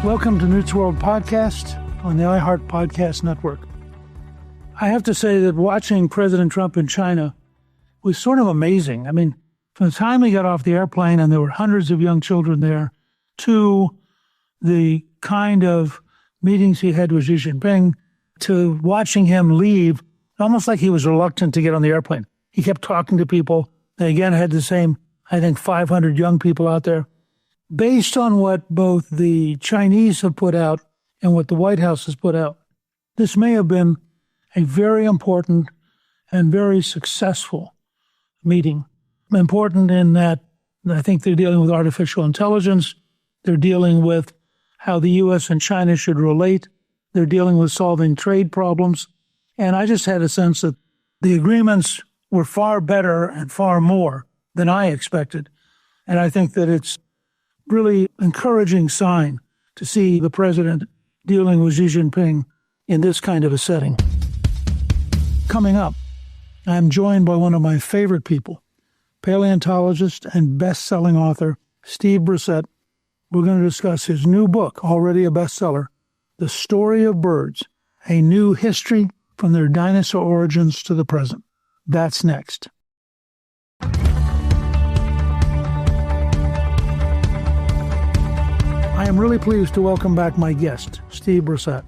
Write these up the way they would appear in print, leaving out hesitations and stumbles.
Welcome to Newt's World Podcast on the iHeart Podcast Network. I have to say that watching President Trump in China was sort of amazing. I mean, from the time he got off the airplane and there were hundreds of young children there, to the kind of meetings he had with Xi Jinping, to watching him leave, almost like he was reluctant to get on the airplane. He kept talking to people. They again had the same, I think, 500 young people out there. Based on what both the Chinese have put out and what the White House has put out, this may have been a very important and very successful meeting. Important in that I think they're dealing with artificial intelligence. They're dealing with how the U.S. and China should relate. They're dealing with solving trade problems. And I just had a sense that the agreements were far better and far more than I expected. And I think that it's really encouraging sign to see the president dealing with Xi Jinping in this kind of a setting. Coming up, I'm joined by one of my favorite people, paleontologist and best-selling author Steve Brusatte. We're going to discuss his new book, already a bestseller, The Story of Birds, a new history from their dinosaur origins to the present. That's next. I am really pleased to welcome back my guest, Steve Brusatte.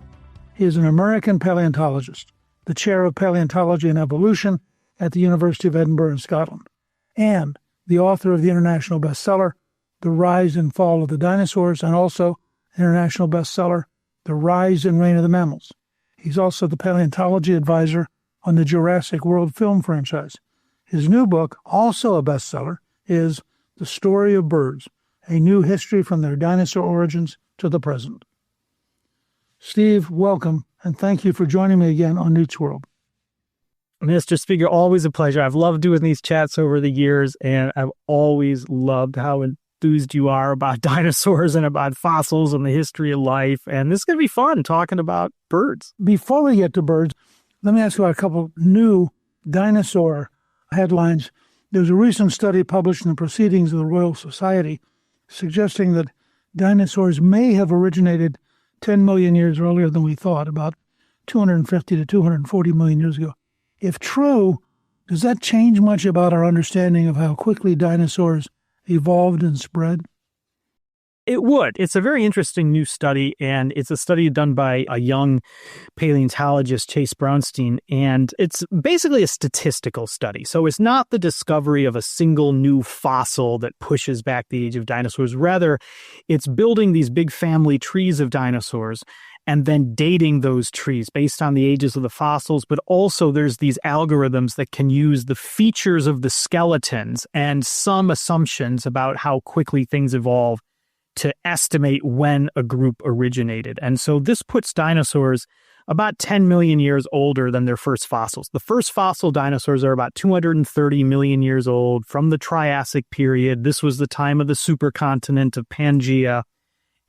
He is an American paleontologist, the chair of paleontology and evolution at the University of Edinburgh in Scotland, and the author of the international bestseller, The Rise and Fall of the Dinosaurs, and also international bestseller, The Rise and Reign of the Mammals. He's also the paleontology advisor on the Jurassic World film franchise. His new book, also a bestseller, is The Story of Birds, a new history from their dinosaur origins to the present. Steve, welcome, and thank you for joining me again on Newt's World. Mr. Speaker, always a pleasure. I've loved doing these chats over the years, and I've always loved how enthused you are about dinosaurs and about fossils and the history of life. And this is going to be fun talking about birds. Before we get to birds, let me ask you about a couple new dinosaur headlines. There's a recent study published in the Proceedings of the Royal Society suggesting that dinosaurs may have originated 10 million years earlier than we thought, about 250 to 240 million years ago. If true, does that change much about our understanding of how quickly dinosaurs evolved and spread? It would. It's a very interesting new study, and it's a study done by a young paleontologist, Chase Brownstein, and it's basically a statistical study. So it's not the discovery of a single new fossil that pushes back the age of dinosaurs. Rather, it's building these big family trees of dinosaurs and then dating those trees based on the ages of the fossils. But also there's these algorithms that can use the features of the skeletons and some assumptions about how quickly things evolve to estimate when a group originated. And so this puts dinosaurs about 10 million years older than their first fossils. The first fossil dinosaurs are about 230 million years old from the Triassic period. This was the time of the supercontinent of Pangaea.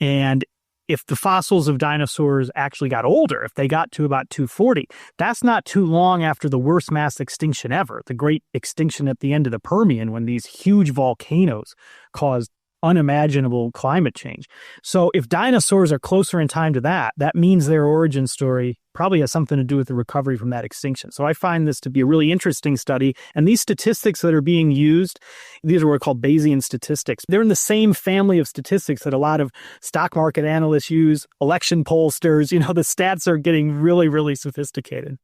And if the fossils of dinosaurs actually got older, if they got to about 240, that's not too long after the worst mass extinction ever, the great extinction at the end of the Permian, when these huge volcanoes caused unimaginable climate change. So if dinosaurs are closer in time to that, that means their origin story probably has something to do with the recovery from that extinction. So I find this to be a really interesting study. And these statistics that are being used, these are what are called Bayesian statistics. They're in the same family of statistics that a lot of stock market analysts use, election pollsters. You know, the stats are getting really, really sophisticated.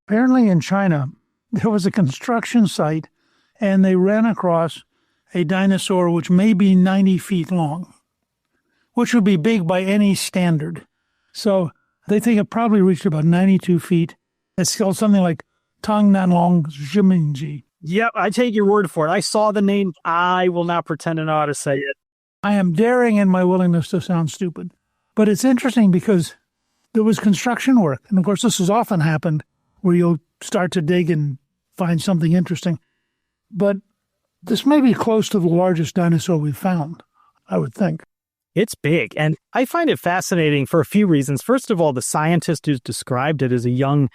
Apparently in China, there was a construction site and they ran across a dinosaur which may be 90 feet long, which would be big by any standard. So they think it probably reached about 92 feet. It's called something like Tang Nanlong Zhimingji. Yep, I take your word for it. I saw the name. I will not pretend to know how to say it. I am daring in my willingness to sound stupid. But it's interesting because there was construction work. And of course, this has often happened where you'll start to dig and find something interesting. But this may be close to the largest dinosaur we've found, I would think. It's big. And I find it fascinating for a few reasons. First of all, the scientist who's described it as a young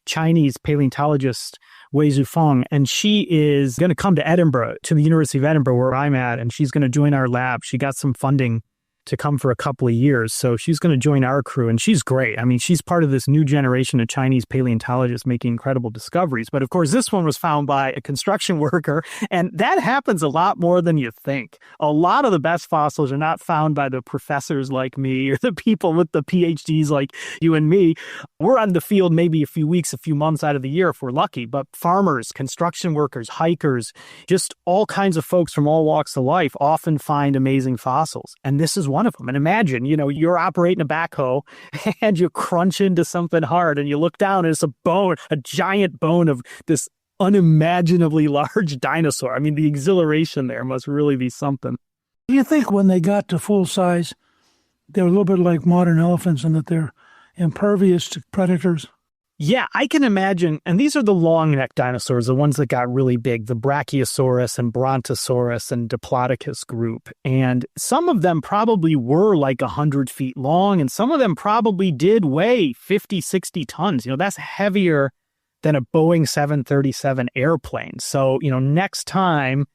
Chinese paleontologist, Wei Zhufeng, and she is going to come to Edinburgh, to the University of Edinburgh, where I'm at, and she's going to join our lab. She got some funding to come for a couple of years. So she's going to join our crew, and she's great. I mean, she's part of this new generation of Chinese paleontologists making incredible discoveries. But of course, this one was found by a construction worker, and that happens a lot more than you think. A lot of the best fossils are not found by the professors like me or the people with the PhDs like you and me. We're on the field maybe a few weeks, a few months out of the year if we're lucky. But farmers, construction workers, hikers, just all kinds of folks from all walks of life often find amazing fossils. And this is one of them. And imagine, you're operating a backhoe and you crunch into something hard and you look down and it's a bone, a giant bone of this unimaginably large dinosaur. I mean, the exhilaration there must really be something. Do you think when they got to full size, they're a little bit like modern elephants in that they're impervious to predators? Yeah, I can imagine. And these are the long-necked dinosaurs, the ones that got really big, the Brachiosaurus and Brontosaurus and Diplodocus group. And some of them probably were like 100 feet long, and some of them probably did weigh 50, 60 tons. That's heavier than a Boeing 737 airplane. So, next time,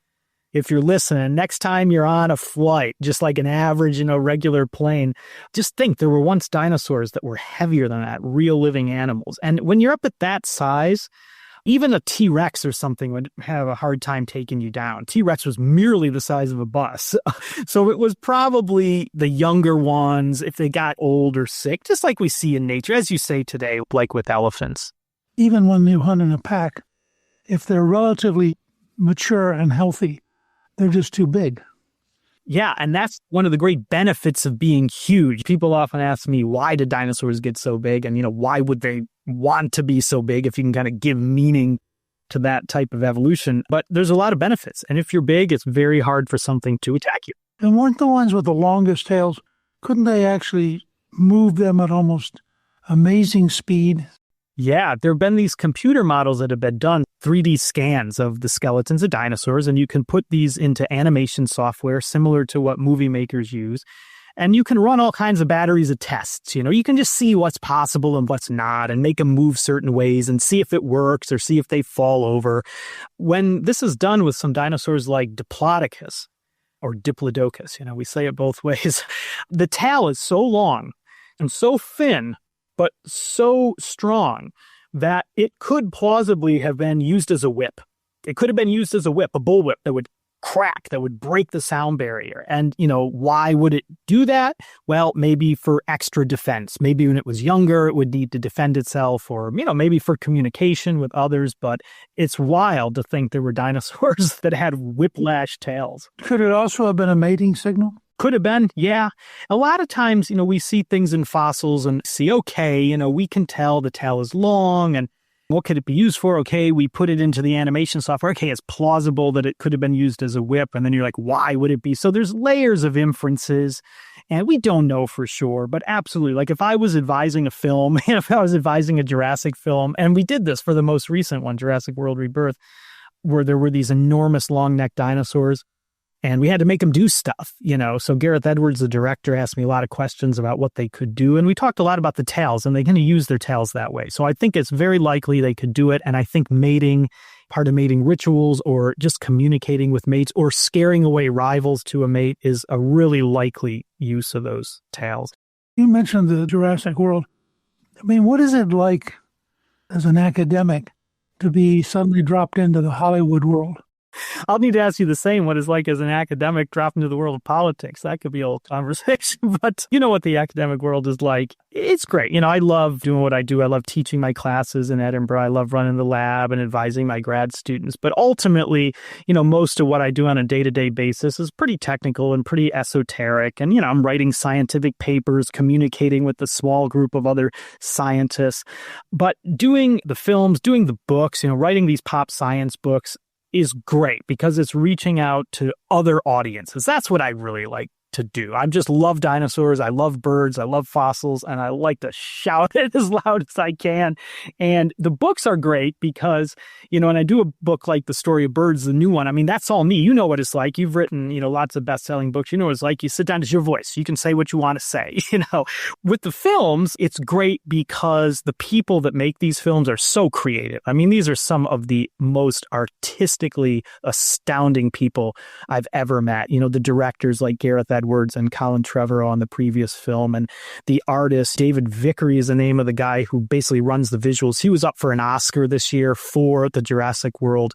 if you're listening, next time you're on a flight, just like an average, regular plane, just think there were once dinosaurs that were heavier than that, real living animals. And when you're up at that size, even a T-Rex or something would have a hard time taking you down. T-Rex was merely the size of a bus. So it was probably the younger ones, if they got old or sick, just like we see in nature, as you say today, like with elephants. Even when you hunt in a pack, if they're relatively mature and healthy, they're just too big. Yeah, and that's one of the great benefits of being huge. People often ask me, why did dinosaurs get so big? And, why would they want to be so big if you can kind of give meaning to that type of evolution? But there's a lot of benefits. And if you're big, it's very hard for something to attack you. And weren't the ones with the longest tails, couldn't they actually move them at almost amazing speed? Yeah, there have been these computer models that have been done, 3D scans of the skeletons of dinosaurs, and you can put these into animation software similar to what movie makers use. And you can run all kinds of batteries of tests. You can just see what's possible and what's not and make them move certain ways and see if it works or see if they fall over. When this is done with some dinosaurs like Diplodocus or Diplodocus, we say it both ways, the tail is so long and so thin, but so strong that it could plausibly have been used as a whip. It could have been used as a whip, a bullwhip that would crack, that would break the sound barrier. And, why would it do that? Well, maybe for extra defense. Maybe when it was younger, it would need to defend itself, or, maybe for communication with others. But it's wild to think there were dinosaurs that had whiplash tails. Could it also have been a mating signal? Could have been, yeah. A lot of times, we see things in fossils and see, okay, we can tell the tail is long and what could it be used for? Okay, we put it into the animation software. Okay, it's plausible that it could have been used as a whip. And then you're like, why would it be? So there's layers of inferences and we don't know for sure, but absolutely. Like if I was advising a film, if I was advising a Jurassic film, and we did this for the most recent one, Jurassic World Rebirth, where there were these enormous long-necked dinosaurs, and we had to make them do stuff, So Gareth Edwards, the director, asked me a lot of questions about what they could do. And we talked a lot about the tails, and they're going to use their tails that way. So I think it's very likely they could do it. And I think part of mating rituals or just communicating with mates or scaring away rivals to a mate is a really likely use of those tails. You mentioned the Jurassic World. I mean, what is it like as an academic to be suddenly dropped into the Hollywood world? I'll need to ask you the same, what it's like as an academic dropped into the world of politics. That could be a whole conversation, but you know what the academic world is like. It's great. I love doing what I do. I love teaching my classes in Edinburgh. I love running the lab and advising my grad students. But ultimately, most of what I do on a day-to-day basis is pretty technical and pretty esoteric. And, I'm writing scientific papers, communicating with a small group of other scientists. But doing the films, doing the books, writing these pop science books, is great because it's reaching out to other audiences. That's what I really like to do. I just love dinosaurs. I love birds. I love fossils. And I like to shout it as loud as I can. And the books are great because, when I do a book like The Story of Birds, the new one, I mean, that's all me. You know what it's like. You've written, lots of best-selling books. You know what it's like. You sit down, it's your voice. You can say what you want to say. With the films, it's great because the people that make these films are so creative. I mean, these are some of the most artistically astounding people I've ever met. The directors like Gareth Edwards, Edwards and Colin Trevorrow on the previous film. And the artist, David Vickery, is the name of the guy who basically runs the visuals. He was up for an Oscar this year for the Jurassic World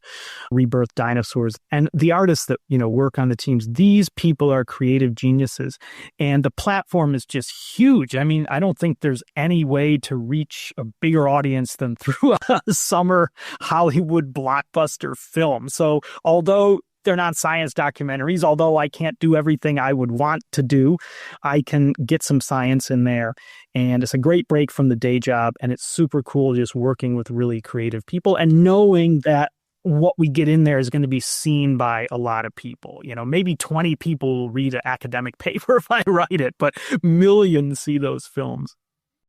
Rebirth Dinosaurs. And the artists that, work on the teams, these people are creative geniuses. And the platform is just huge. I mean, I don't think there's any way to reach a bigger audience than through a summer Hollywood blockbuster film. So although they're not science documentaries, although I can't do everything I would want to do, I can get some science in there. And it's a great break from the day job. And it's super cool just working with really creative people and knowing that what we get in there is going to be seen by a lot of people. Maybe 20 people will read an academic paper if I write it, but millions see those films.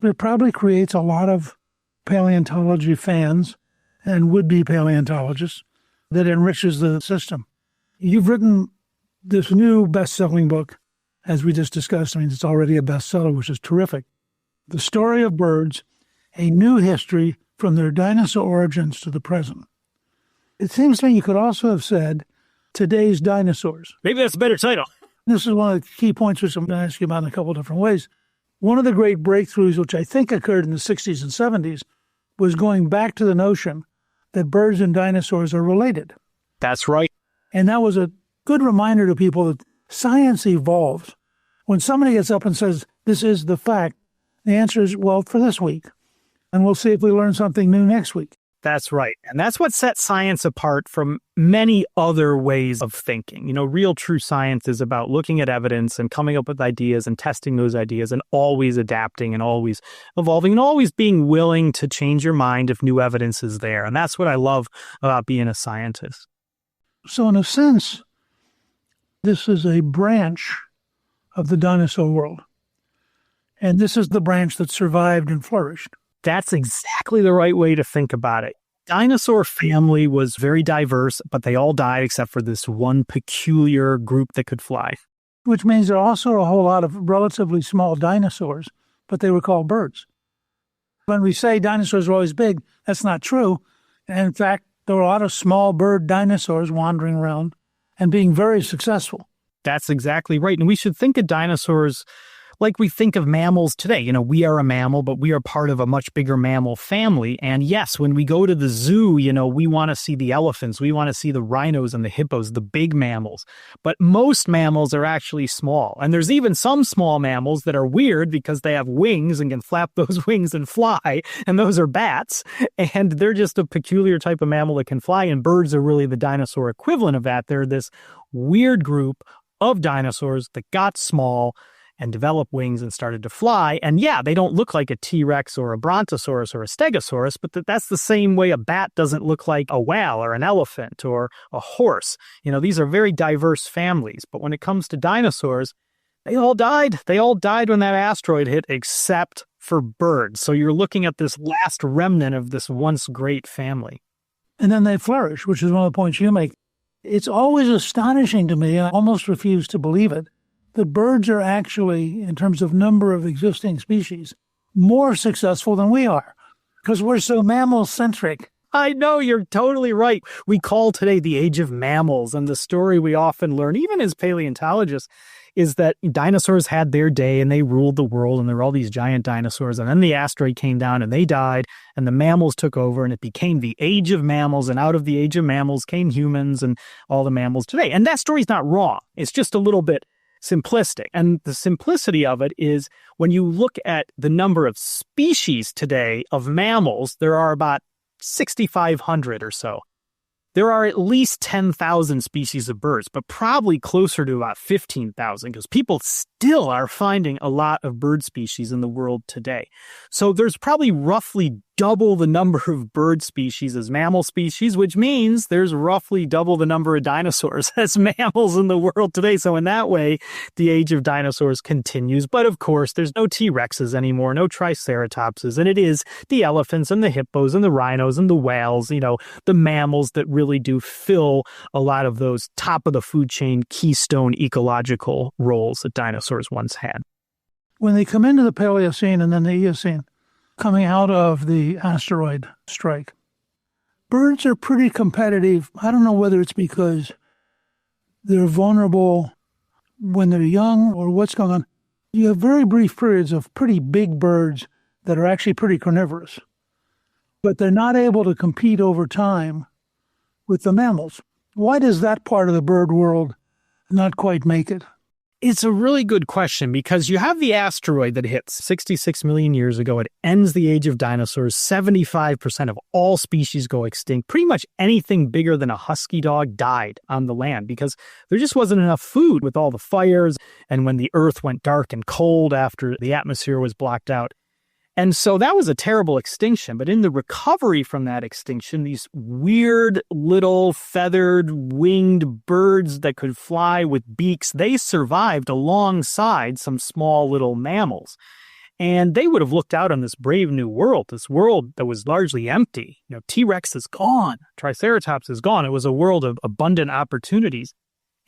It probably creates a lot of paleontology fans and would-be paleontologists that enriches the system. You've written this new best-selling book, as we just discussed. I mean, it's already a bestseller, which is terrific. The Story of Birds, A New History from Their Dinosaur Origins to the Present. It seems to me you could also have said, Today's Dinosaurs. Maybe that's a better title. This is one of the key points which I'm going to ask you about in a couple of different ways. One of the great breakthroughs, which I think occurred in the 60s and 70s, was going back to the notion that birds and dinosaurs are related. That's right. And that was a good reminder to people that science evolves. When somebody gets up and says, this is the fact, the answer is, well, for this week. And we'll see if we learn something new next week. That's right. And that's what sets science apart from many other ways of thinking. Real true science is about looking at evidence and coming up with ideas and testing those ideas and always adapting and always evolving and always being willing to change your mind if new evidence is there. And that's what I love about being a scientist. So in a sense, this is a branch of the dinosaur world. And this is the branch that survived and flourished. That's exactly the right way to think about it. Dinosaur family was very diverse, but they all died except for this one peculiar group that could fly. Which means there are also a whole lot of relatively small dinosaurs, but they were called birds. When we say dinosaurs are always big, that's not true. And in fact, there were a lot of small bird dinosaurs wandering around and being very successful. That's exactly right. And we should think of dinosaurs like we think of mammals today. We are a mammal, but we are part of a much bigger mammal family. And yes, when we go to the zoo, we want to see the elephants, we want to see the rhinos and the hippos, the big mammals. But most mammals are actually small. And there's even some small mammals that are weird because they have wings and can flap those wings and fly. And those are bats. And they're just a peculiar type of mammal that can fly. And birds are really the dinosaur equivalent of that. They're this weird group of dinosaurs that got small and developed wings and started to fly. And yeah, they don't look like a T-Rex or a Brontosaurus or a Stegosaurus, but that's the same way a bat doesn't look like a whale or an elephant or a horse. These are very diverse families. But when it comes to dinosaurs, they all died. They all died when that asteroid hit, except for birds. So you're looking at this last remnant of this once great family. And then they flourish, which is one of the points you make. It's always astonishing to me, I almost refuse to believe it, that birds are actually, in terms of number of existing species, more successful than we are, because we're so mammal-centric. I know, you're totally right. We call today the age of mammals, and the story we often learn, even as paleontologists, is that dinosaurs had their day and they ruled the world, and there were all these giant dinosaurs, and then the asteroid came down and they died, and the mammals took over, and it became the age of mammals, and out of the age of mammals came humans and all the mammals today. And that story's not wrong. It's just a little bit simplistic. And the simplicity of it is when you look at the number of species today of mammals, there are about 6,500 or so. There are at least 10,000 species of birds, but probably closer to about 15,000 because people still are finding a lot of bird species in the world today. So there's probably roughly double the number of bird species as mammal species, which means there's roughly double the number of dinosaurs as mammals in the world today. So in that way, the age of dinosaurs continues. But of course, there's no T-Rexes anymore, no Triceratopses, and it is the elephants and the hippos and the rhinos and the whales, the mammals that really do fill a lot of those top of the food chain keystone ecological roles that dinosaurs once had. When they come into the Paleocene and then the Eocene, coming out of the asteroid strike, birds are pretty competitive. I don't know whether it's because they're vulnerable when they're young or what's going on, you have very brief periods of pretty big birds that are actually pretty carnivorous, but they're not able to compete over time with the mammals. Why does that part of the bird world not quite make it? It's a really good question because you have the asteroid that hits 66 million years ago. It ends the age of dinosaurs. 75% of all species go extinct. Pretty much anything bigger than a husky dog died on the land because there just wasn't enough food with all the fires and when the earth went dark and cold after the atmosphere was blocked out. And so that was a terrible extinction. But in the recovery from that extinction, these weird little feathered winged birds that could fly with beaks, they survived alongside some small little mammals. And they would have looked out on this brave new world, this world that was largely empty. T-Rex is gone. Triceratops is gone. It was a world of abundant opportunities.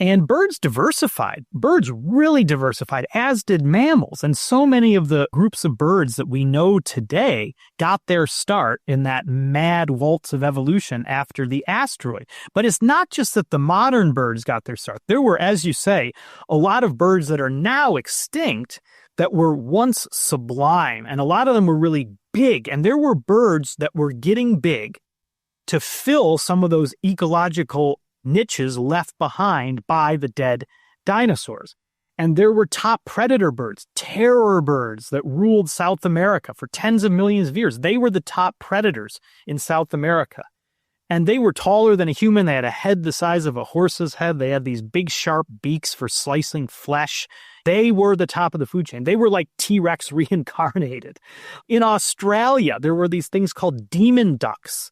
And birds diversified. Birds really diversified, as did mammals. And so many of the groups of birds that we know today got their start in that mad waltz of evolution after the asteroid. But it's not just that the modern birds got their start. There were, as you say, a lot of birds that are now extinct that were once sublime. And a lot of them were really big. And there were birds that were getting big to fill some of those ecological niches left behind by the dead dinosaurs. And there were top predator birds, terror birds that ruled South America for tens of millions of years. They were the top predators in South America. And they were taller than a human. They had a head the size of a horse's head. They had these big sharp beaks for slicing flesh. They were the top of the food chain. They were like T-Rex reincarnated. In Australia, there were these things called demon ducks.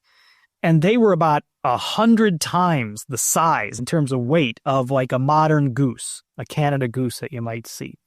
And they were about 100 times the size in terms of weight of like a modern goose, a Canada goose that you might see.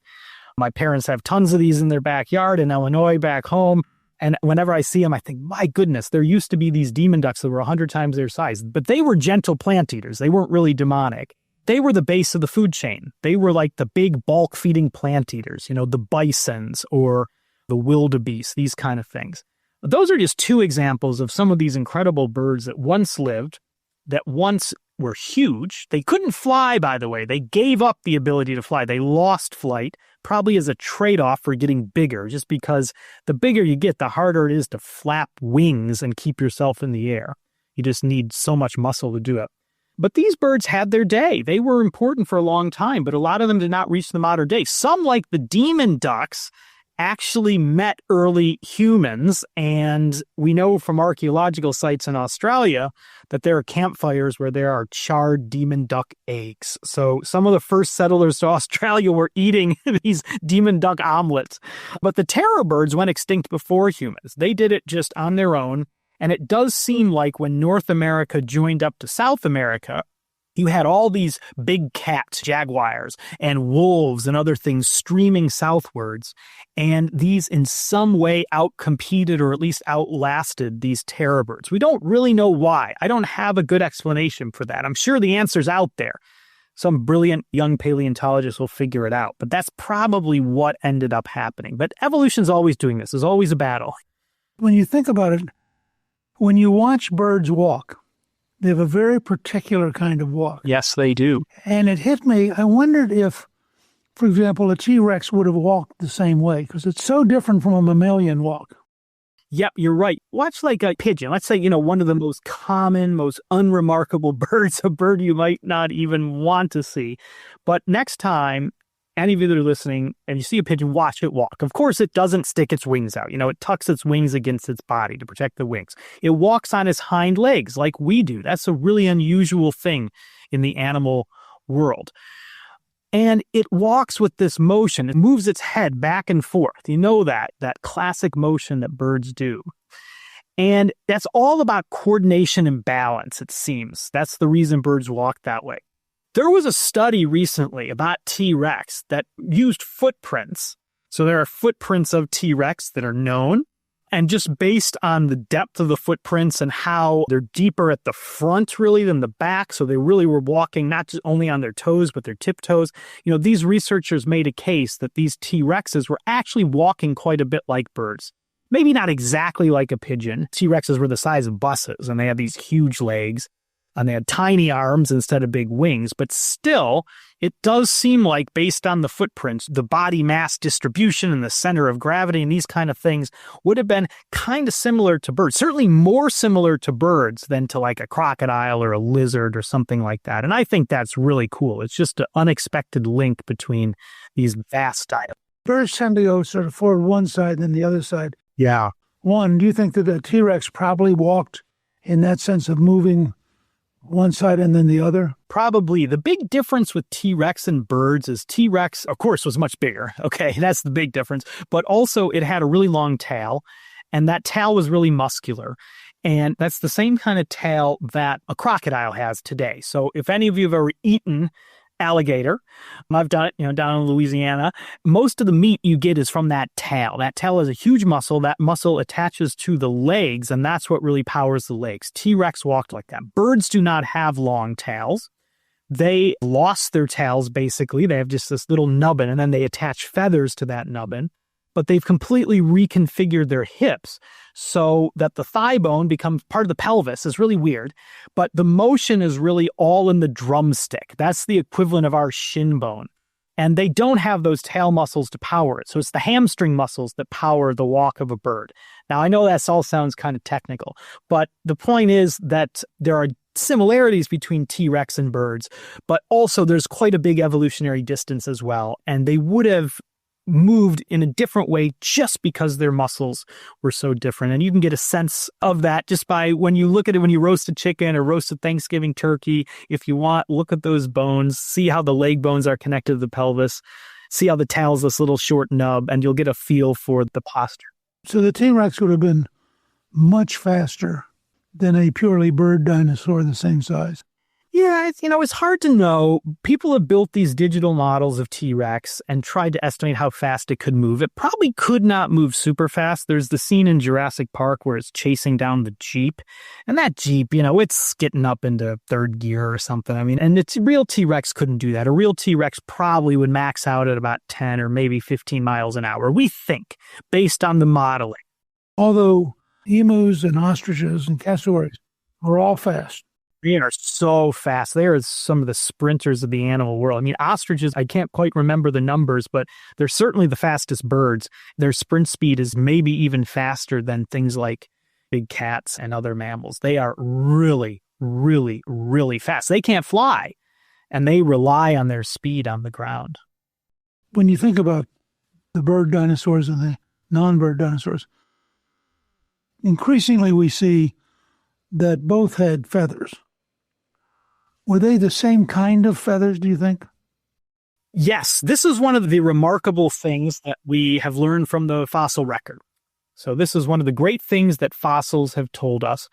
My parents have tons of these in their backyard in Illinois back home. And whenever I see them, I think, my goodness, there used to be these demon ducks that were 100 times their size. But they were gentle plant eaters. They weren't really demonic. They were the base of the food chain. They were like the big bulk feeding plant eaters, the bisons or the wildebeest, these kind of things. Those are just two examples of some of these incredible birds that once lived, that once were huge. They couldn't fly, by the way. They gave up the ability to fly. They lost flight, probably as a trade-off for getting bigger, just because the bigger you get, the harder it is to flap wings and keep yourself in the air. You just need so much muscle to do it. But these birds had their day. They were important for a long time, but a lot of them did not reach the modern day. Some, like the demon ducks, actually met early humans, and we know from archaeological sites in Australia that there are campfires where there are charred demon duck eggs. So some of the first settlers to Australia were eating these demon duck omelets. But the terror birds went extinct before humans. They did it just on their own, and it does seem like when North America joined up to South America, you had all these big cats, jaguars, and wolves and other things streaming southwards. And these in some way outcompeted or at least outlasted these terror birds. We don't really know why. I don't have a good explanation for that. I'm sure the answer's out there. Some brilliant young paleontologists will figure it out. But that's probably what ended up happening. But evolution's always doing this. There's always a battle. When you think about it, when you watch birds walk, they have a very particular kind of walk. Yes, they do. And it hit me. I wondered if, for example, a T-Rex would have walked the same way, because it's so different from a mammalian walk. Yep, you're right. Watch like a pigeon. Let's say, one of the most common, most unremarkable birds, a bird you might not even want to see. But next time, any of you that are listening, and you see a pigeon, watch it walk. Of course, it doesn't stick its wings out. It tucks its wings against its body to protect the wings. It walks on its hind legs like we do. That's a really unusual thing in the animal world. And it walks with this motion. It moves its head back and forth. That classic motion that birds do. And that's all about coordination and balance, it seems. That's the reason birds walk that way. There was a study recently about T-Rex that used footprints. So there are footprints of T-Rex that are known. And just based on the depth of the footprints and how they're deeper at the front, really, than the back. So they really were walking not just only on their toes, but their tiptoes. These researchers made a case that these T-Rexes were actually walking quite a bit like birds. Maybe not exactly like a pigeon. T-Rexes were the size of buses, and they had these huge legs. and they had tiny arms instead of big wings. But still, it does seem like, based on the footprints, the body mass distribution and the center of gravity and these kind of things would have been kind of similar to birds, certainly more similar to birds than to like a crocodile or a lizard or something like that. And I think that's really cool. It's just an unexpected link between these vast dinosaurs. Birds tend to go sort of forward one side and then the other side. Yeah. One, do you think that the T-Rex probably walked in that sense of moving one side and then the other? Probably. The big difference with T-Rex and birds is T-Rex, of course, was much bigger. Okay, that's the big difference. But also it had a really long tail, and that tail was really muscular. And that's the same kind of tail that a crocodile has today. So if any of you have ever eaten alligator, I've done it, down in Louisiana, most of the meat you get is from that tail. That tail is a huge muscle. That muscle attaches to the legs, and that's what really powers the legs. T-Rex walked like that. Birds do not have long tails. They lost their tails, basically. They have just this little nubbin, and then they attach feathers to that nubbin. But they've completely reconfigured their hips so that the thigh bone becomes part of the pelvis. It's really weird, but the motion is really all in the drumstick. That's the equivalent of our shin bone. And they don't have those tail muscles to power it. So it's the hamstring muscles that power the walk of a bird. Now, I know that all sounds kind of technical, but the point is that there are similarities between T-Rex and birds, but also there's quite a big evolutionary distance as well. And they would have moved in a different way just because their muscles were so different. And you can get a sense of that just by when you look at it, when you roast a chicken or roast a Thanksgiving turkey. If you want, look at those bones, see how the leg bones are connected to the pelvis, see how the tail's this little short nub, and you'll get a feel for the posture. So the T-Rex would have been much faster than a purely bird dinosaur the same size. Yeah, it's hard to know. People have built these digital models of T-Rex and tried to estimate how fast it could move. It probably could not move super fast. There's the scene in Jurassic Park where it's chasing down the Jeep. And that Jeep, it's getting up into third gear or something. And it's real T-Rex couldn't do that. A real T-Rex probably would max out at about 10 or maybe 15 miles an hour, we think, based on the modeling. Although emus and ostriches and cassowaries are all fast. They are so fast. They are some of the sprinters of the animal world. Ostriches, I can't quite remember the numbers, but they're certainly the fastest birds. Their sprint speed is maybe even faster than things like big cats and other mammals. They are really, really, really fast. They can't fly, and they rely on their speed on the ground. When you think about the bird dinosaurs and the non-bird dinosaurs, increasingly we see that both had feathers. Were they the same kind of feathers, do you think? Yes, this is one of the remarkable things that we have learned from the fossil record. So this is one of the great things that fossils have told us,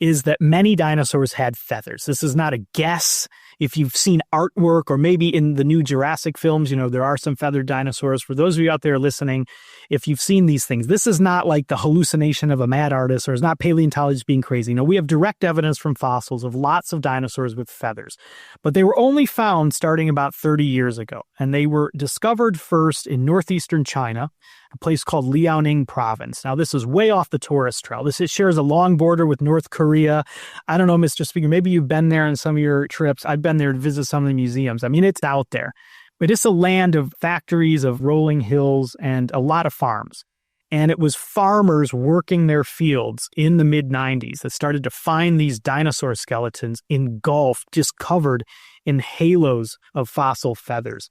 is that many dinosaurs had feathers. This is not a guess. If you've seen artwork, or maybe in the new Jurassic films, there are some feathered dinosaurs. For those of you out there listening, if you've seen these things, this is not like the hallucination of a mad artist, or it's not paleontologists being crazy. No, we have direct evidence from fossils of lots of dinosaurs with feathers. But they were only found starting about 30 years ago. And they were discovered first in northeastern China, a place called Liaoning province. Now, this is way off the tourist trail. It shares a long border with North Korea. I don't know, Mr. Speaker, maybe you've been there on some of your trips. I've been there to visit some of the museums. It's out there. But it's a land of factories, of rolling hills, and a lot of farms. And it was farmers working their fields in the mid-90s that started to find these dinosaur skeletons engulfed, just covered in halos of fossil feathers.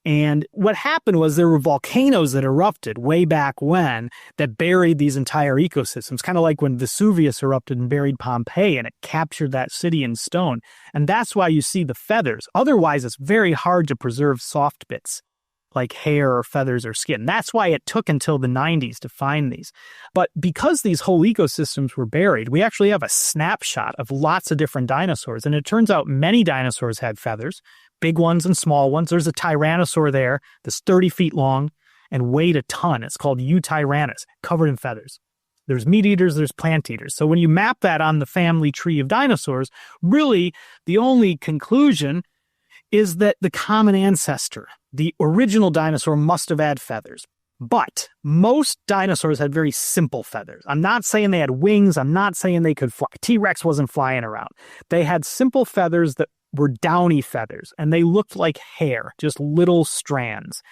And what happened was there were volcanoes that erupted way back when that buried these entire ecosystems, kind of like when Vesuvius erupted and buried Pompeii, and it captured that city in stone. And that's why you see the feathers. Otherwise, it's very hard to preserve soft bits like hair or feathers or skin. That's why it took until the 90s to find these. But because these whole ecosystems were buried, we actually have a snapshot of lots of different dinosaurs. And it turns out many dinosaurs had feathers, big ones and small ones. There's a tyrannosaur there that's 30 feet long and weighed a ton. It's called Eutyrannus, covered in feathers. There's meat eaters, there's plant eaters. So when you map that on the family tree of dinosaurs, really the only conclusion is that the common ancestor, the original dinosaur, must have had feathers. But most dinosaurs had very simple feathers. I'm not saying they had wings. I'm not saying they could fly. T-Rex wasn't flying around. They had simple feathers that were downy feathers, and they looked like hair, just little strands.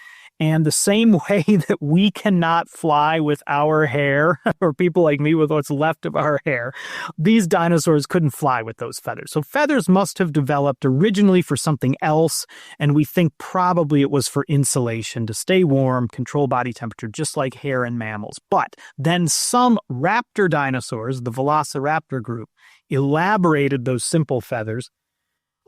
And the same way that we cannot fly with our hair, or people like me with what's left of our hair, these dinosaurs couldn't fly with those feathers. So feathers must have developed originally for something else, and we think probably it was for insulation, to stay warm, control body temperature, just like hair in mammals. But then some raptor dinosaurs, the Velociraptor group, elaborated those simple feathers,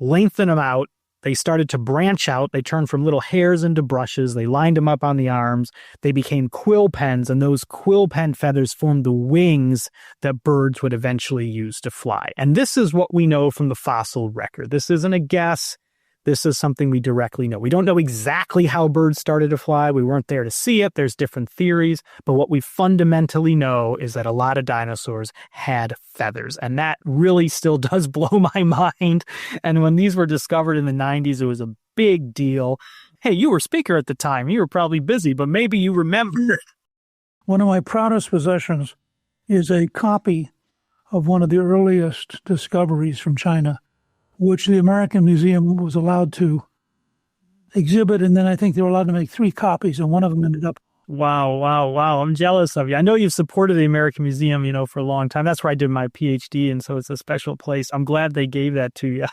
lengthened them out. They started to branch out. They turned from little hairs into brushes. They lined them up on the arms. They became quill pens, and those quill pen feathers formed the wings that birds would eventually use to fly. And this is what we know from the fossil record. This isn't a guess. This is something we directly know. We don't know exactly how birds started to fly. We weren't there to see it. There's different theories. But what we fundamentally know is that a lot of dinosaurs had feathers. And that really still does blow my mind. And when these were discovered in the 90s, it was a big deal. Hey, you were speaker at the time. You were probably busy, but maybe you remember. One of my proudest possessions is a copy of one of the earliest discoveries from China, which the American Museum was allowed to exhibit, and then I think they were allowed to make 3 copies, and one of them ended up. Wow. I'm jealous of you. I know you've supported the American Museum, for a long time. That's where I did my PhD, and so it's a special place. I'm glad they gave that to you.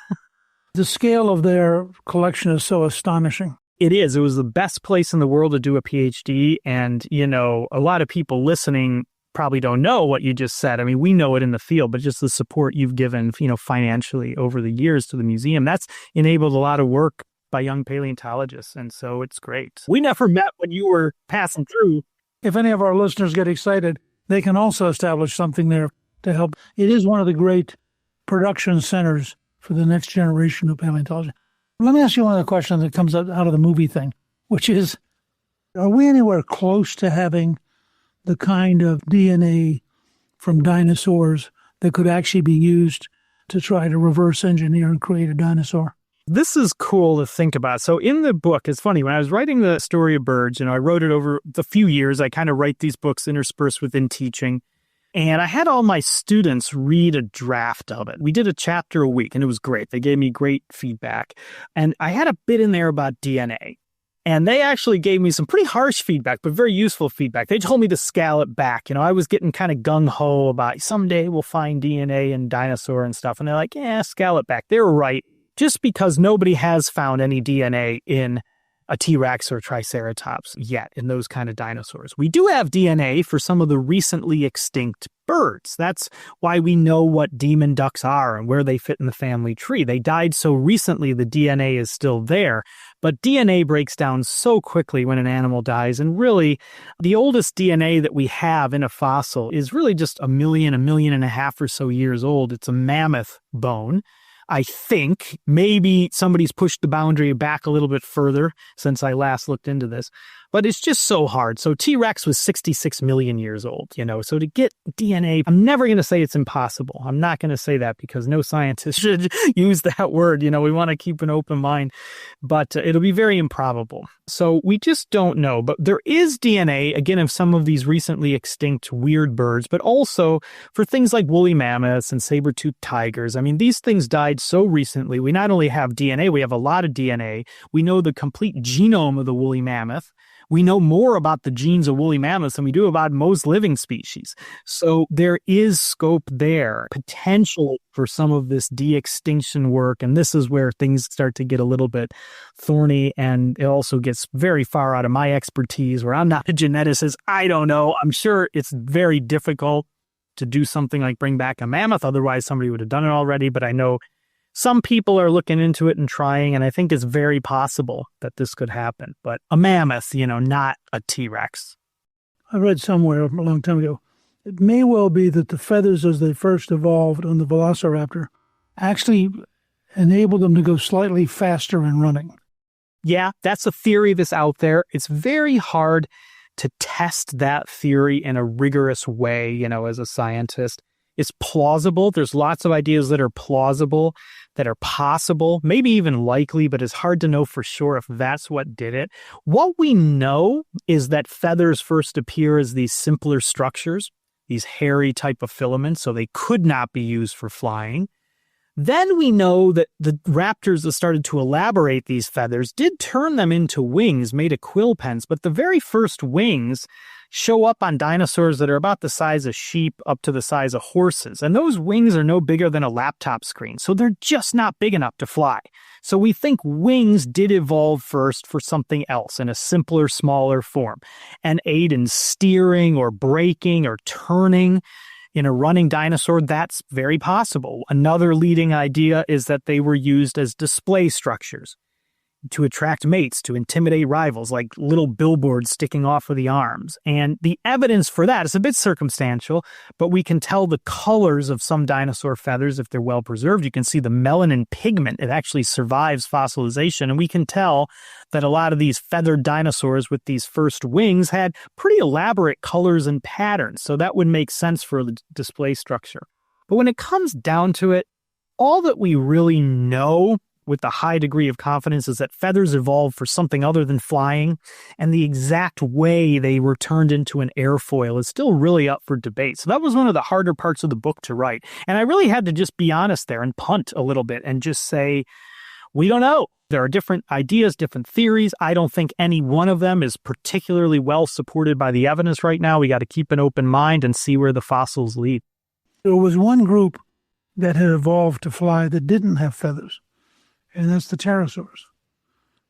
The scale of their collection is so astonishing. It is. It was the best place in the world to do a PhD, and, a lot of people listening probably don't know what you just said. I mean, we know it in the field, but just the support you've given, financially over the years to the museum, that's enabled a lot of work by young paleontologists. And so it's great. We never met when you were passing through. If any of our listeners get excited, they can also establish something there to help. It is one of the great production centers for the next generation of paleontologists. Let me ask you one of the questions that comes out of the movie thing, which is, are we anywhere close to having the kind of DNA from dinosaurs that could actually be used to try to reverse engineer and create a dinosaur? This is cool to think about. So in the book, it's funny, when I was writing the story of birds, I wrote it over a few years. I kind of write these books interspersed within teaching. And I had all my students read a draft of it. We did a chapter a week, and it was great. They gave me great feedback. And I had a bit in there about DNA. And they actually gave me some pretty harsh feedback, but very useful feedback. They told me to scale it back. I was getting kind of gung-ho about someday we'll find DNA in dinosaur and stuff. And they're like, yeah, scale it back. They were right. Just because nobody has found any DNA in a T-Rex or Triceratops yet in those kind of dinosaurs. We do have DNA for some of the recently extinct birds. That's why we know what demon ducks are and where they fit in the family tree. They died so recently, the DNA is still there. But DNA breaks down so quickly when an animal dies. And really, the oldest DNA that we have in a fossil is really just 1.5 million or so years old. It's a mammoth bone. I think maybe somebody's pushed the boundary back a little bit further since I last looked into this, but it's just so hard. So T-Rex was 66 million years old, so to get DNA, I'm never going to say it's impossible. I'm not going to say that because no scientist should use that word. We want to keep an open mind, but it'll be very improbable. So we just don't know, but there is DNA, again, of some of these recently extinct weird birds, but also for things like woolly mammoths and saber-toothed tigers. I mean, these things died so recently. We not only have DNA, we have a lot of DNA. We know the complete genome of the woolly mammoth. We know more about the genes of woolly mammoths than we do about most living species. So there is scope there, potential for some of this de-extinction work. And this is where things start to get a little bit thorny. And it also gets very far out of my expertise, where I'm not a geneticist. I don't know. I'm sure it's very difficult to do something like bring back a mammoth. Otherwise, somebody would have done it already. But I know some people are looking into it and trying, and I think it's very possible that this could happen. But a mammoth, not a T-Rex. I read somewhere a long time ago, it may well be that the feathers as they first evolved on the Velociraptor actually enabled them to go slightly faster in running. Yeah, that's a theory that's out there. It's very hard to test that theory in a rigorous way, as a scientist. is plausible. There's lots of ideas that are plausible, that are possible, maybe even likely, but it's hard to know for sure if that's what did it. What we know is that feathers first appear as these simpler structures, these hairy type of filaments, so they could not be used for flying. Then we know that the raptors that started to elaborate these feathers did turn them into wings made of quill pens, but the very first wings show up on dinosaurs that are about the size of sheep up to the size of horses. And those wings are no bigger than a laptop screen, so they're just not big enough to fly. So we think wings did evolve first for something else in a simpler, smaller form and aid in steering or braking or turning. In a running dinosaur, that's very possible. Another leading idea is that they were used as display structures to attract mates, to intimidate rivals, like little billboards sticking off of the arms. And the evidence for that is a bit circumstantial, but we can tell the colors of some dinosaur feathers if they're well preserved. You can see the melanin pigment. It actually survives fossilization. And we can tell that a lot of these feathered dinosaurs with these first wings had pretty elaborate colors and patterns. So that would make sense for a display structure. But when it comes down to it, all that we really know with a high degree of confidence is that feathers evolved for something other than flying, and the exact way they were turned into an airfoil is still really up for debate. So that was one of the harder parts of the book to write. And I really had to just be honest there and punt a little bit and just say, we don't know. There are different ideas, different theories. I don't think any one of them is particularly well supported by the evidence right now. We got to keep an open mind and see where the fossils lead. There was one group that had evolved to fly that didn't have feathers, and that's the pterosaurs.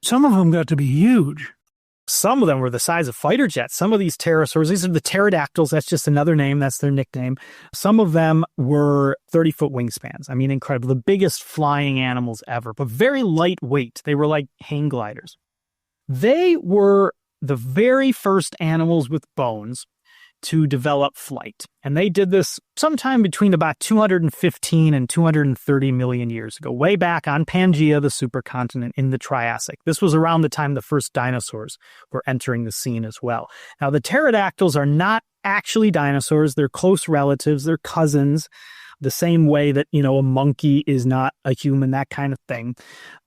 Some of them got to be huge. Some of them were the size of fighter jets. Some of these pterosaurs, these are the pterodactyls. That's just another name. That's their nickname. Some of them were 30-foot wingspans. I mean, incredible. The biggest flying animals ever, but very lightweight. They were like hang gliders. They were the very first animals with bones to develop flight. And they did this sometime between about 215 and 230 million years ago, way back on Pangaea, the supercontinent in the Triassic. This was around the time the first dinosaurs were entering the scene as well. Now, the pterodactyls are not actually dinosaurs. They're close relatives. They're cousins, the same way that, a monkey is not a human, that kind of thing.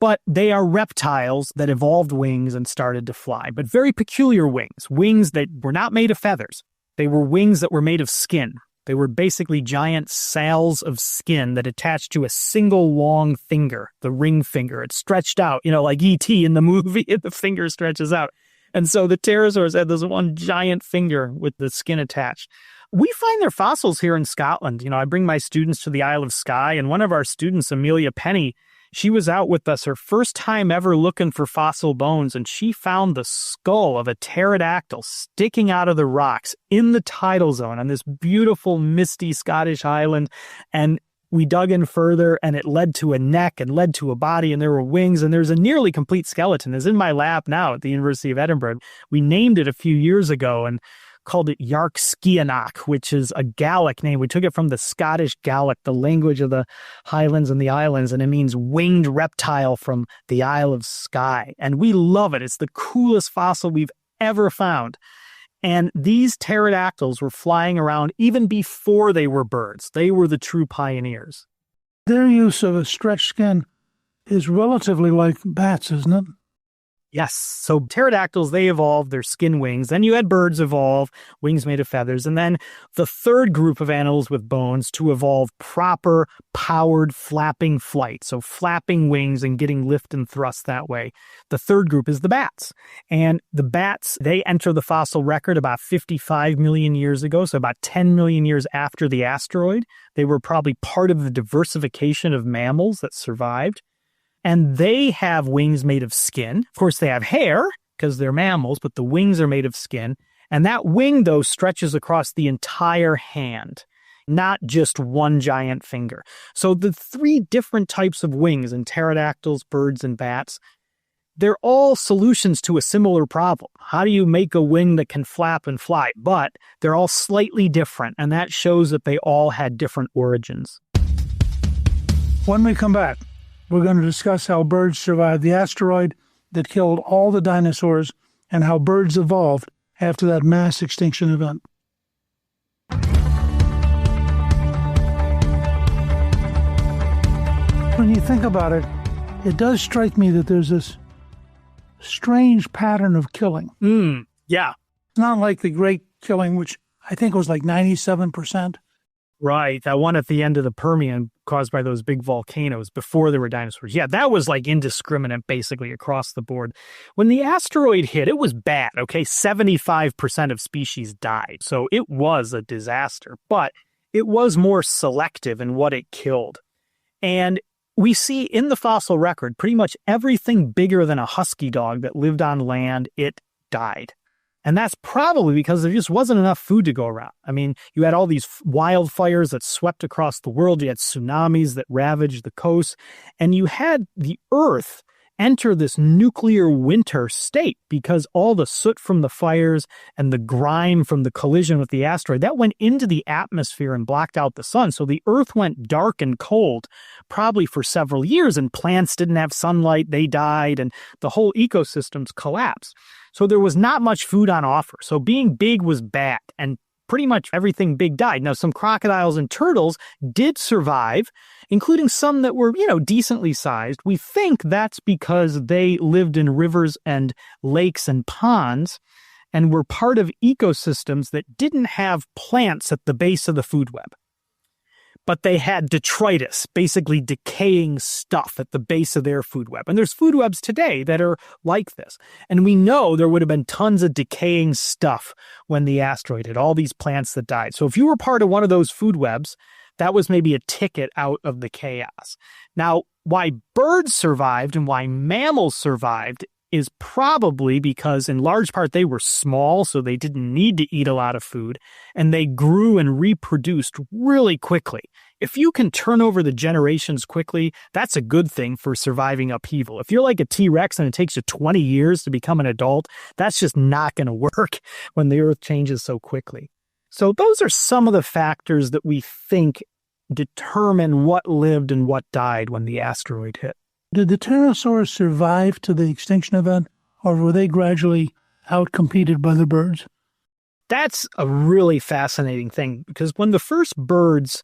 But they are reptiles that evolved wings and started to fly, but very peculiar wings that were not made of feathers. They were wings that were made of skin. They were basically giant sails of skin that attached to a single long finger, the ring finger. It stretched out, like E.T. in the movie, the finger stretches out. And so the pterosaurs had this one giant finger with the skin attached. We find their fossils here in Scotland. I bring my students to the Isle of Skye, and one of our students, Amelia Penny, she was out with us her first time ever looking for fossil bones, and she found the skull of a pterodactyl sticking out of the rocks in the tidal zone on this beautiful, misty Scottish island. And we dug in further, and it led to a neck and led to a body, and there were wings, and there's a nearly complete skeleton. It's in my lab now at the University of Edinburgh. We named it a few years ago and called it Yarkskianach, which is a Gaelic name. We took it from the Scottish Gaelic, the language of the Highlands and the Islands, and it means winged reptile from the Isle of Skye. And we love it. It's the coolest fossil we've ever found. And these pterodactyls were flying around even before they were birds. They were the true pioneers. Their use of a stretched skin is relatively like bats, isn't it? Yes. So pterodactyls, they evolved their skin wings. Then you had birds evolve, wings made of feathers. And then the third group of animals with bones to evolve proper, powered, flapping flight. So flapping wings and getting lift and thrust that way. The third group is the bats. And the bats, they enter the fossil record about 55 million years ago. So about 10 million years after the asteroid. They were probably part of the diversification of mammals that survived. And they have wings made of skin. Of course, they have hair because they're mammals, but the wings are made of skin. And that wing, though, stretches across the entire hand, not just one giant finger. So the three different types of wings in pterodactyls, birds, and bats, they're all solutions to a similar problem. How do you make a wing that can flap and fly? But they're all slightly different, and that shows that they all had different origins. When we come back, we're going to discuss how birds survived the asteroid that killed all the dinosaurs and how birds evolved after that mass extinction event. When you think about it, it does strike me that there's this strange pattern of killing. Yeah. It's not like the great killing, which I think was like 97%. Right. That one at the end of the Permian caused by those big volcanoes before there were dinosaurs. Yeah, that was like indiscriminate basically across the board. When the asteroid hit, it was bad, okay? 75% of species died. So it was a disaster, but it was more selective in what it killed. And we see in the fossil record, pretty much everything bigger than a husky dog that lived on land, it died. And that's probably because there just wasn't enough food to go around. I mean, you had all these wildfires that swept across the world. You had tsunamis that ravaged the coast. And you had the Earth enter this nuclear winter state because all the soot from the fires and the grime from the collision with the asteroid, that went into the atmosphere and blocked out the sun. So the Earth went dark and cold probably for several years, and plants didn't have sunlight. They died, and the whole ecosystems collapsed. So there was not much food on offer. So being big was bad, and pretty much everything big died. Now, some crocodiles and turtles did survive, including some that were, decently sized. We think that's because they lived in rivers and lakes and ponds and were part of ecosystems that didn't have plants at the base of the food web. But they had detritus, basically decaying stuff at the base of their food web. And there's food webs today that are like this. And we know there would have been tons of decaying stuff when the asteroid hit, all these plants that died. So if you were part of one of those food webs, that was maybe a ticket out of the chaos. Now, why birds survived and why mammals survived is probably because in large part they were small, so they didn't need to eat a lot of food, and they grew and reproduced really quickly. If you can turn over the generations quickly, that's a good thing for surviving upheaval. If you're like a T-Rex and it takes you 20 years to become an adult, that's just not going to work when the Earth changes so quickly. So those are some of the factors that we think determine what lived and what died when the asteroid hit. Did the pterosaurs survive to the extinction event, or were they gradually outcompeted by the birds? That's a really fascinating thing, because when the first birds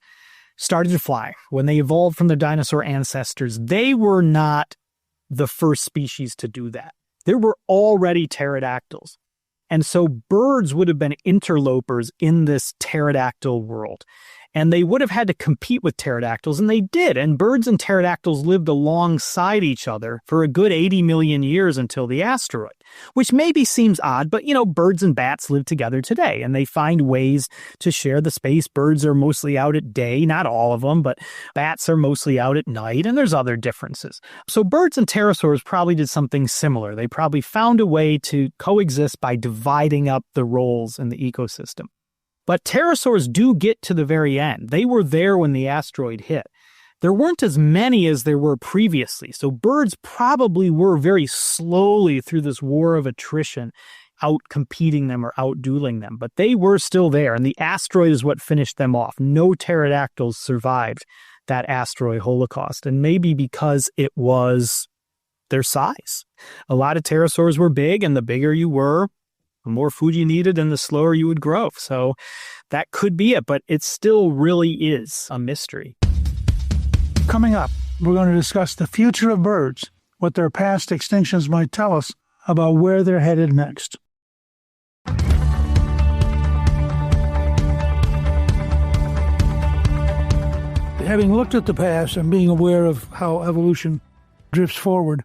started to fly, when they evolved from their dinosaur ancestors, they were not the first species to do that. There were already pterodactyls. And so birds would have been interlopers in this pterodactyl world. And they would have had to compete with pterodactyls, and they did. And birds and pterodactyls lived alongside each other for a good 80 million years until the asteroid, which maybe seems odd, but, birds and bats live together today, and they find ways to share the space. Birds are mostly out at day, not all of them, but bats are mostly out at night, and there's other differences. So birds and pterosaurs probably did something similar. They probably found a way to coexist by dividing up the roles in the ecosystem. But pterosaurs do get to the very end. They were there when the asteroid hit. There weren't as many as there were previously, so birds probably were very slowly through this war of attrition, out-competing them or out-dueling them. But they were still there, and the asteroid is what finished them off. No pterodactyls survived that asteroid holocaust, and maybe because it was their size. A lot of pterosaurs were big, and the bigger you were, the more food you needed and the slower you would grow. So that could be it, but it still really is a mystery. Coming up, we're going to discuss the future of birds, what their past extinctions might tell us about where they're headed next. Having looked at the past and being aware of how evolution drifts forward,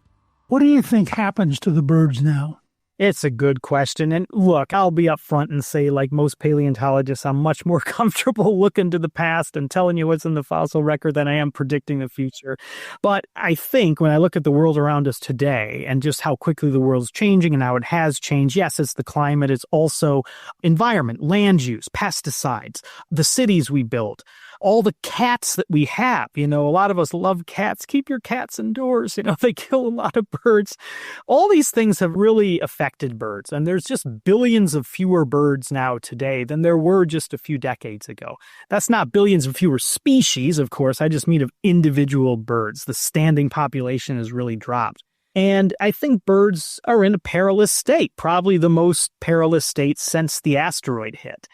what do you think happens to the birds now? It's a good question. And look, I'll be upfront and say, like most paleontologists, I'm much more comfortable looking to the past and telling you what's in the fossil record than I am predicting the future. But I think when I look at the world around us today and just how quickly the world's changing and how it has changed, yes, it's the climate, it's also environment, land use, pesticides, the cities we build, all the cats that we have. A lot of us love cats. Keep your cats indoors. They kill a lot of birds. All these things have really affected birds. And there's just billions of fewer birds now today than there were just a few decades ago. That's not billions of fewer species, of course. I just mean of individual birds. The standing population has really dropped. And I think birds are in a perilous state, probably the most perilous state since the asteroid hit.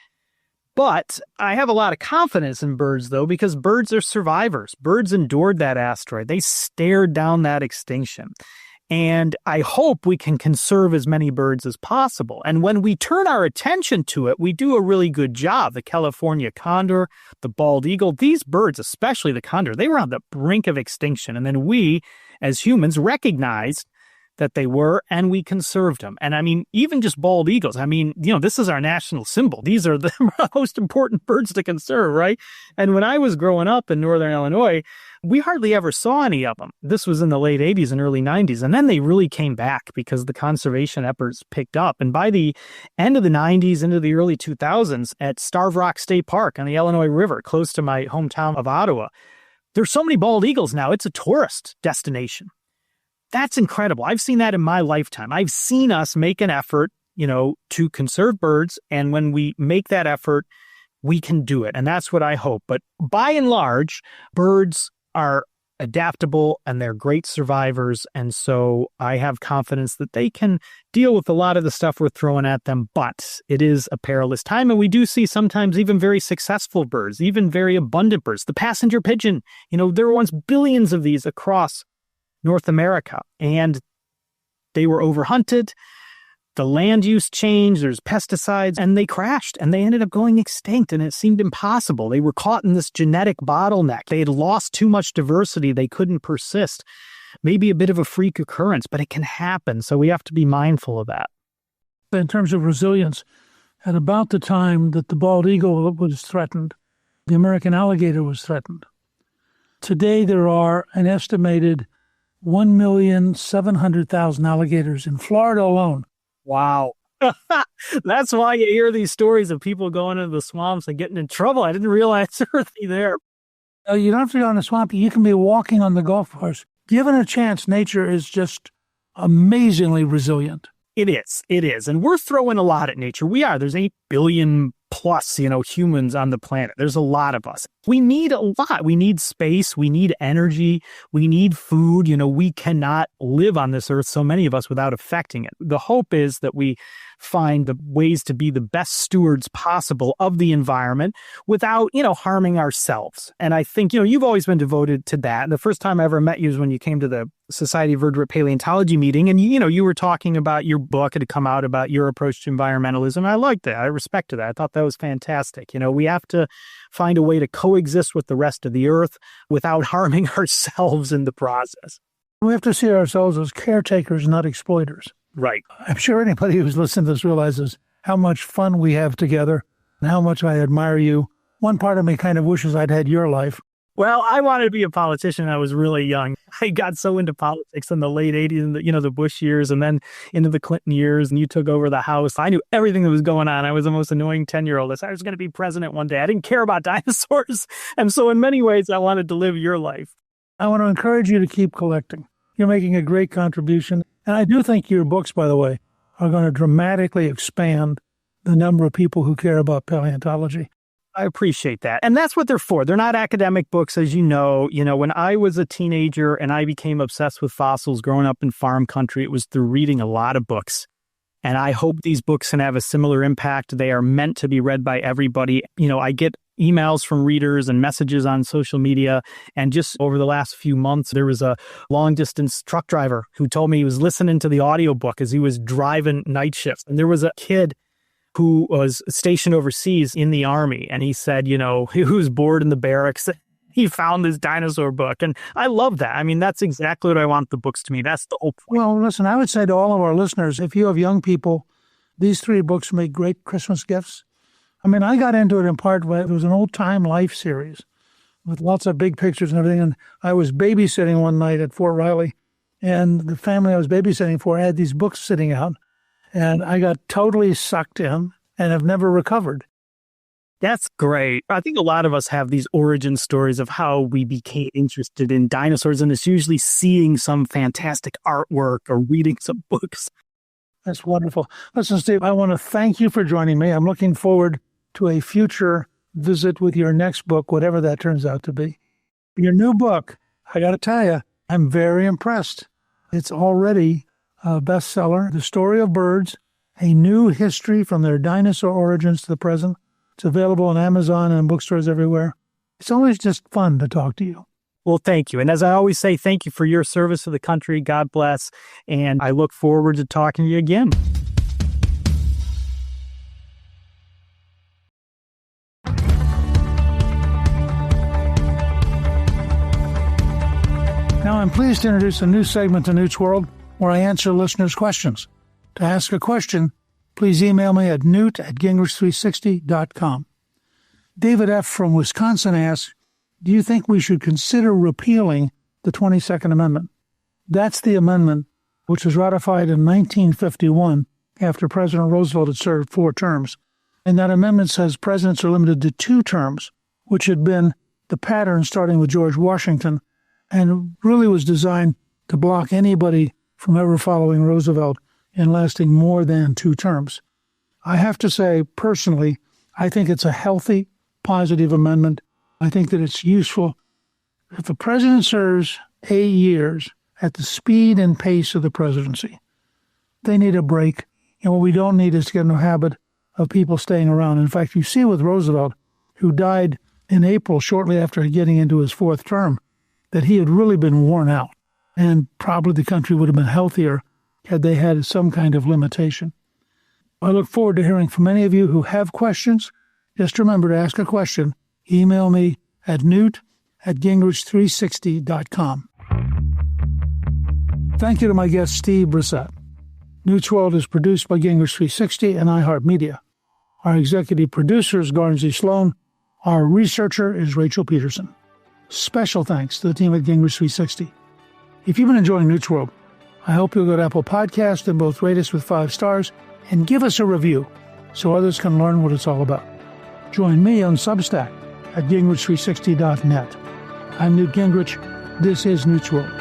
But I have a lot of confidence in birds, though, because birds are survivors. Birds endured that asteroid. They stared down that extinction. And I hope we can conserve as many birds as possible. And when we turn our attention to it, we do a really good job. The California condor, the bald eagle, these birds, especially the condor, they were on the brink of extinction. And then we, as humans, recognized that they were, and we conserved them. And I mean, even just bald eagles, I mean, this is our national symbol. These are the most important birds to conserve, right? And when I was growing up in Northern Illinois, we hardly ever saw any of them. This was in the late 80s and early 90s. And then they really came back because the conservation efforts picked up. And by the end of the 90s into the early 2000s at Starved Rock State Park on the Illinois River, close to my hometown of Ottawa, there's so many bald eagles now. It's a tourist destination. That's incredible. I've seen that in my lifetime. I've seen us make an effort, to conserve birds. And when we make that effort, we can do it. And that's what I hope. But by and large, birds are adaptable and they're great survivors. And so I have confidence that they can deal with a lot of the stuff we're throwing at them. But it is a perilous time. And we do see sometimes even very successful birds, even very abundant birds. The passenger pigeon, there were once billions of these across North America, and they were overhunted. The land use changed, there's pesticides, and they crashed, and they ended up going extinct, and it seemed impossible. They were caught in this genetic bottleneck. They had lost too much diversity. They couldn't persist. Maybe a bit of a freak occurrence, but it can happen, so we have to be mindful of that. In terms of resilience, at about the time that the bald eagle was threatened, the American alligator was threatened. Today, there are an estimated 1,700,000 alligators in Florida alone. Wow. That's why you hear these stories of people going into the swamps and getting in trouble. I didn't realize there were there. You don't have to go in the swamp. You can be walking on the golf course. Given a chance, nature is just amazingly resilient. It is. And we're throwing a lot at nature. We are. There's 8 billion plus, humans on the planet. There's a lot of us. We need a lot. We need space. We need energy. We need food. We cannot live on this earth, so many of us, without affecting it. The hope is that we find the ways to be the best stewards possible of the environment without, harming ourselves. And I think, you've always been devoted to that. The first time I ever met you was when you came to the Society of Vertebrate Paleontology meeting, and you were talking about your book. It had come out about your approach to environmentalism. I liked that. I respected that. I thought that was fantastic. We have to find a way to coexist with the rest of the earth without harming ourselves in the process. We have to see ourselves as caretakers, not exploiters. Right. I'm sure anybody who's listened to this realizes how much fun we have together and how much I admire you. One part of me kind of wishes I'd had your life. Well, I wanted to be a politician when I was really young. I got so into politics in the late 80s and the Bush years and then into the Clinton years, and you took over the House. I knew everything that was going on. I was the most annoying 10-year-old. I was going to be president one day. I didn't care about dinosaurs. And so in many ways, I wanted to live your life. I want to encourage you to keep collecting. You're making a great contribution. And I do think your books, by the way, are going to dramatically expand the number of people who care about paleontology. I appreciate that. And that's what they're for. They're not academic books, as you know. When I was a teenager and I became obsessed with fossils growing up in farm country, it was through reading a lot of books. And I hope these books can have a similar impact. They are meant to be read by everybody. I get emails from readers and messages on social media. And just over the last few months, there was a long-distance truck driver who told me he was listening to the audiobook as he was driving night shifts. And there was a kid who was stationed overseas in the army. And he said, he was bored in the barracks. He found this dinosaur book. And I love that. I mean, that's exactly what I want the books to be. That's the whole point. Well, listen, I would say to all of our listeners, if you have young people, these 3 books make great Christmas gifts. I mean, I got into it in part by, it was an old time life series with lots of big pictures and everything. And I was babysitting one night at Fort Riley, and the family I was babysitting for had these books sitting out. And I got totally sucked in and have never recovered. That's great. I think a lot of us have these origin stories of how we became interested in dinosaurs, and it's usually seeing some fantastic artwork or reading some books. That's wonderful. Listen, Steve, I want to thank you for joining me. I'm looking forward to a future visit with your next book, whatever that turns out to be. Your new book, I got to tell you, I'm very impressed. It's already a bestseller, The Story of Birds, A New History from Their Dinosaur Origins to the Present. It's available on Amazon and bookstores everywhere. It's always just fun to talk to you. Well, thank you. And as I always say, thank you for your service to the country. God bless. And I look forward to talking to you again. Now I'm pleased to introduce a new segment to Newt's World where I answer listeners' questions. To ask a question, please email me at newt@gingrich360.com. David F. from Wisconsin asks, do you think we should consider repealing the 22nd Amendment? That's the amendment which was ratified in 1951 after President Roosevelt had served 4 terms. And that amendment says presidents are limited to 2 terms, which had been the pattern starting with George Washington and really was designed to block anybody from ever following Roosevelt in lasting more than 2 terms. I have to say, personally, I think it's a healthy, positive amendment. I think that it's useful. If a president serves 8 years at the speed and pace of the presidency, they need a break. And what we don't need is to get in a habit of people staying around. In fact, you see with Roosevelt, who died in April shortly after getting into his 4th term, that he had really been worn out. And probably the country would have been healthier had they had some kind of limitation. I look forward to hearing from any of you who have questions. Just remember to ask a question. Email me at newt@gingrich360.com. Thank you to my guest, Steve Brusatte. Newt's World is produced by Gingrich 360 and iHeartMedia. Our executive producer is Garnsey Sloan. Our researcher is Rachel Peterson. Special thanks to the team at Gingrich 360. If you've been enjoying Newt's World, I hope you'll go to Apple Podcasts and both rate us with 5 stars and give us a review so others can learn what it's all about. Join me on Substack at gingrich360.net. I'm Newt Gingrich. This is Newt's World.